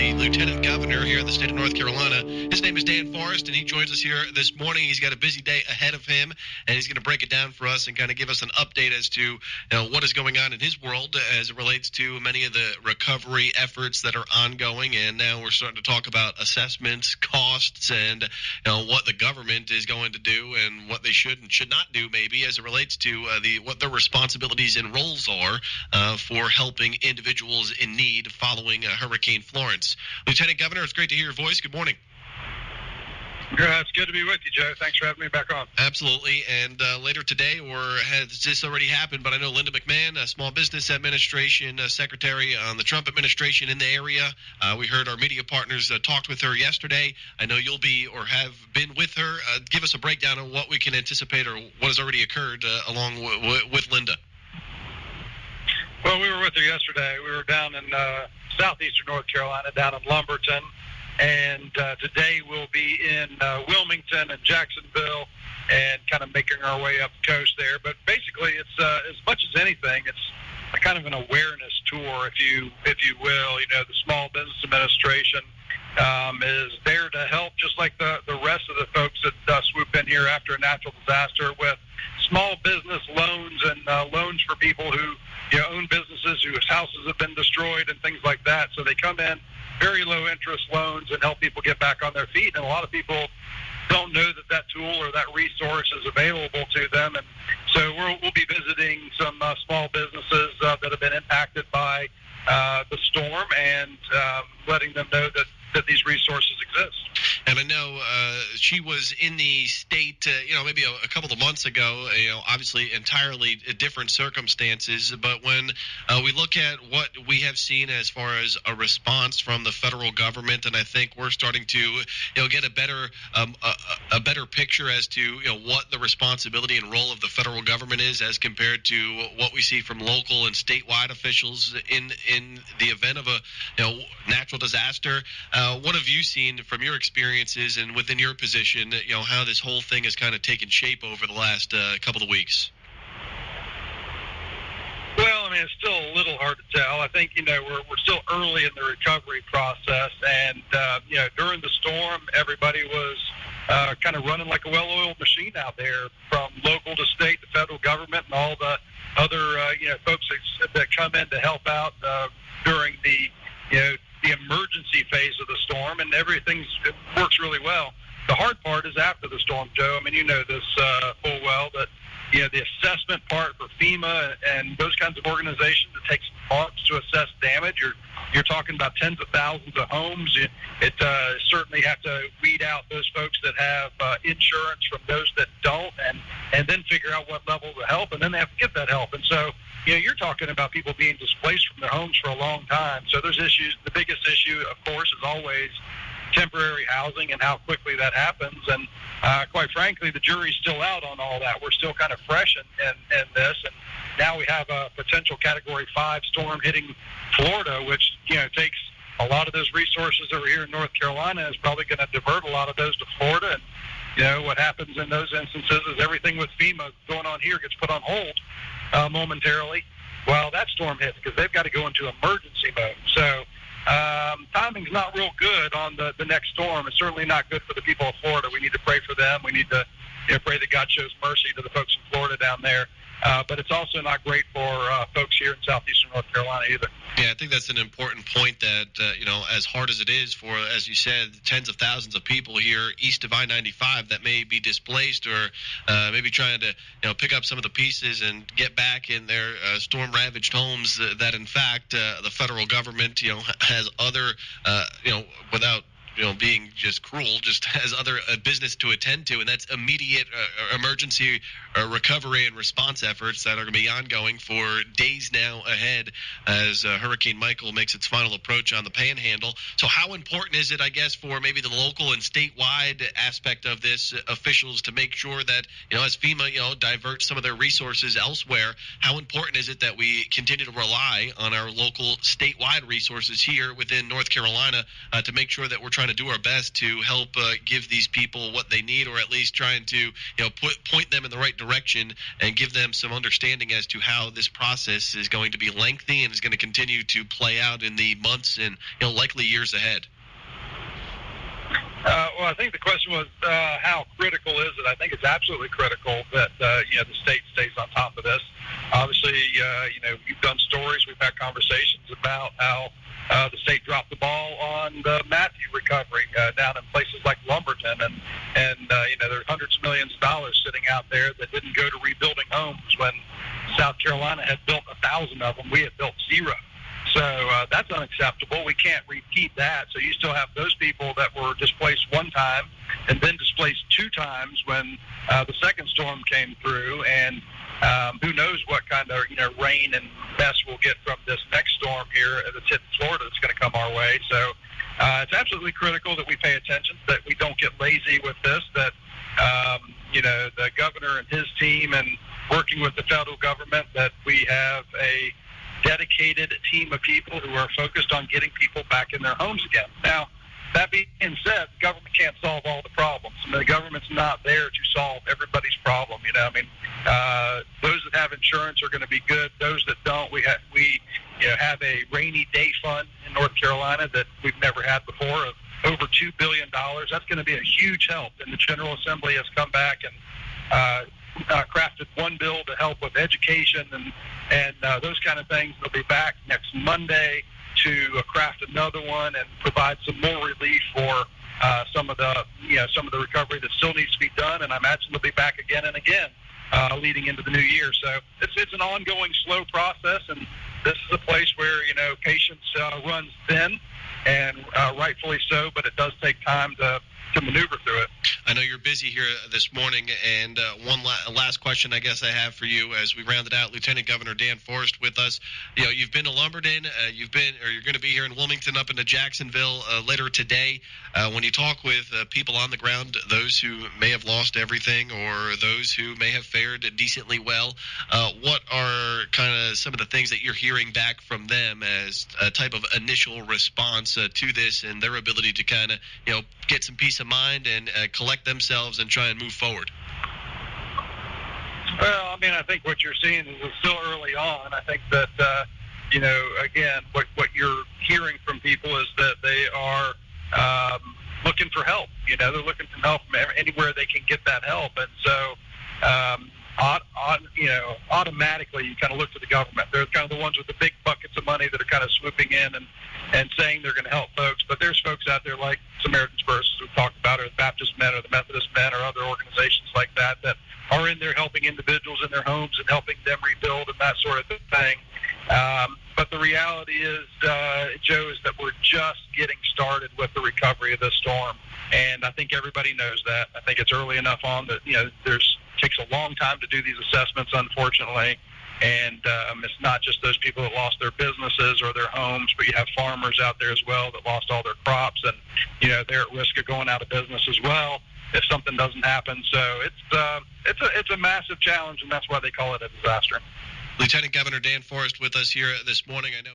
the Lieutenant Governor here in the state of North Carolina. His name is Dan Forrest, and he joins us here this morning. He's got a busy day ahead of him, and he's going to break it down for us and kind of give us an update as to what is going on in his world as it relates to many of the recovery efforts that are ongoing. And now we're starting to talk about assessments, costs, and what the government is going to do and what they should and should not do, maybe, as it relates to what their responsibilities and roles are for helping individuals in need following Hurricane Florence. Lieutenant Governor, it's great to hear your voice. Good morning. Yeah, it's good to be with you, Joe. Thanks for having me back on. Absolutely. And later today, or has this already happened, but I know Linda McMahon, Small Business Administration Secretary on the Trump administration in the area. We heard our media partners talked with her yesterday. I know you'll be or have been with her. Give us a breakdown of what we can anticipate or what has already occurred along with Linda. Well, we were with her yesterday. We were down in southeastern North Carolina, down in Lumberton. And today we'll be in Wilmington and Jacksonville and kind of making our way up the coast there. But basically, it's as much as anything, it's a kind of an awareness tour, if you will. You know, the Small Business Administration is there to help, just like the rest of the folks that swoop in here after a natural disaster, with small business loans and loans for people who own businesses whose houses have been destroyed and things like that. So they come in very low interest loans and help people get back on their feet. And a lot of people don't know that tool or that resource is available to them. And so we'll be visiting some small businesses that have been impacted by the storm and letting them know that these resources exist. And I know she was in the state, maybe a couple of months ago, obviously entirely different circumstances. But when we look at what we have seen as far as a response from the federal government, and I think we're starting to, get a better picture as to, what the responsibility and role of the federal government is as compared to what we see from local and statewide officials in the event of a, natural disaster. What have you seen from your experiences and within your position, how this whole thing has kind of taken shape over the last couple of weeks? Well, I mean, it's still a little hard to tell. I think, we're still early in the recovery process. And, during the storm, everybody was kind of running like a well-oiled machine out there, from local to state to federal government and all the other, folks that come in to help out during the emergency phase of the storm, and it works really well. The hard part is after the storm, Joe. I mean, you know this full well, that the assessment part for FEMA and those kinds of organizations, it takes months to assess damage. You're talking about tens of thousands of homes. It certainly have to weed out those folks that have insurance from those that don't, and then figure out what level of help, and then they have to get that help. And so, you're talking about people being displaced from their homes for a long time. So there's issues. The biggest issue, of course, is always temporary housing and how quickly that happens. And quite frankly, the jury's still out on all that. We're still kind of fresh in this. And now we have a potential Category 5 storm hitting Florida, which, takes a lot of those resources over here in North Carolina, is probably going to divert a lot of those to Florida. And, what happens in those instances is everything with FEMA going on here gets put on hold momentarily while that storm hits, because they've got to go into emergency mode. So timing's not real good on the next storm. It's certainly not good for the people of Florida. We need to pray for them. We need to pray that God shows mercy to the folks in Florida down there. But it's also not great for folks here in southeastern North Carolina either. Yeah, I think that's an important point that, as hard as it is for, as you said, tens of thousands of people here east of I-95 that may be displaced or maybe trying to, pick up some of the pieces and get back in their storm-ravaged homes, that in fact the federal government, has other, without being just cruel, just has other business to attend to, and that's immediate emergency recovery and response efforts that are going to be ongoing for days now ahead as Hurricane Michael makes its final approach on the Panhandle. So how important is it, I guess, for maybe the local and statewide aspect of this, officials to make sure that, as FEMA, diverts some of their resources elsewhere, how important is it that we continue to rely on our local statewide resources here within North Carolina to make sure that we're trying trying to do our best to help give these people what they need, or at least trying to point them in the right direction and give them some understanding as to how this process is going to be lengthy and is going to continue to play out in the months and likely years ahead. Well, I think the question was how critical is it? I think it's absolutely critical that the state stays on top of this. Obviously, we've done stories, we've had conversations about how the state dropped the ball on the Matthew recovery down in places like Wilmington, and there are hundreds of millions of dollars sitting out there that didn't go to rebuilding homes when South Carolina had built 1,000 of them. We had built 0. So that's unacceptable. We can't repeat that. So you still have those people that were displaced one time and then displaced 2 times when the second storm came through. And who knows what kind of rain and mess we'll get from this next storm here that's hitting Florida that's going to come our way. So it's absolutely critical that we pay attention, that we don't get lazy with this, that the governor and his team and working with the federal government, that we have a dedicated team of people who are focused on getting people back in their homes again. Now, that being said, the government can't solve all the problems. The government's not there to solve everybody's problem. Those that have insurance are going to be good. Those that don't, we have a rainy day fund in North Carolina that we've never had before of over $2 billion. That's going to be a huge help. And the General Assembly has come back and crafted one bill to help with education and those kind of things. They'll be back next Monday to craft another one and provide some more relief for some of the recovery that still needs to be done. And I imagine they'll be back again and again leading into the new year. So it's an ongoing slow process, and this is a place where patience runs thin, and rightfully so. But it does take time to maneuver through it. I know you're busy here this morning, and one last question I guess I have for you as we round it out. Lieutenant Governor Dan Forest with us. You've been to Lumberton, you're going to be here in Wilmington, up into Jacksonville later today. When you talk with people on the ground, those who may have lost everything or those who may have fared decently well, what are kind of some of the things that you're hearing back from them as a type of initial response to this and their ability to kind of get some peace of mind and collect themselves and try and move forward? Well, I think what you're seeing is it's still early on. I think that, again, what you're hearing from people is that they are looking for help. They're looking for help from anywhere they can get that help. And so, automatically you kind of look to the government. They're kind of the ones with the big buckets of money that are kind of swooping in and saying they're going to help folks. But there's folks out there like Samaritan's Purse, as we've talked about, or the Baptist Men or the Methodist Men or other organizations like that are in there helping individuals in their homes and helping them rebuild and that sort of thing. But the reality is, Joe, is that we're just getting started with the recovery of this storm. And I think everybody knows that. I think it's early enough on that, takes a long time to do these assessments, unfortunately. And it's not just those people that lost their businesses or their homes, but you have farmers out there as well that lost all their crops, and they're at risk of going out of business as well if something doesn't happen. So it's a massive challenge, and that's why they call it a disaster. Lieutenant Governor Dan Forest with us here this morning. I know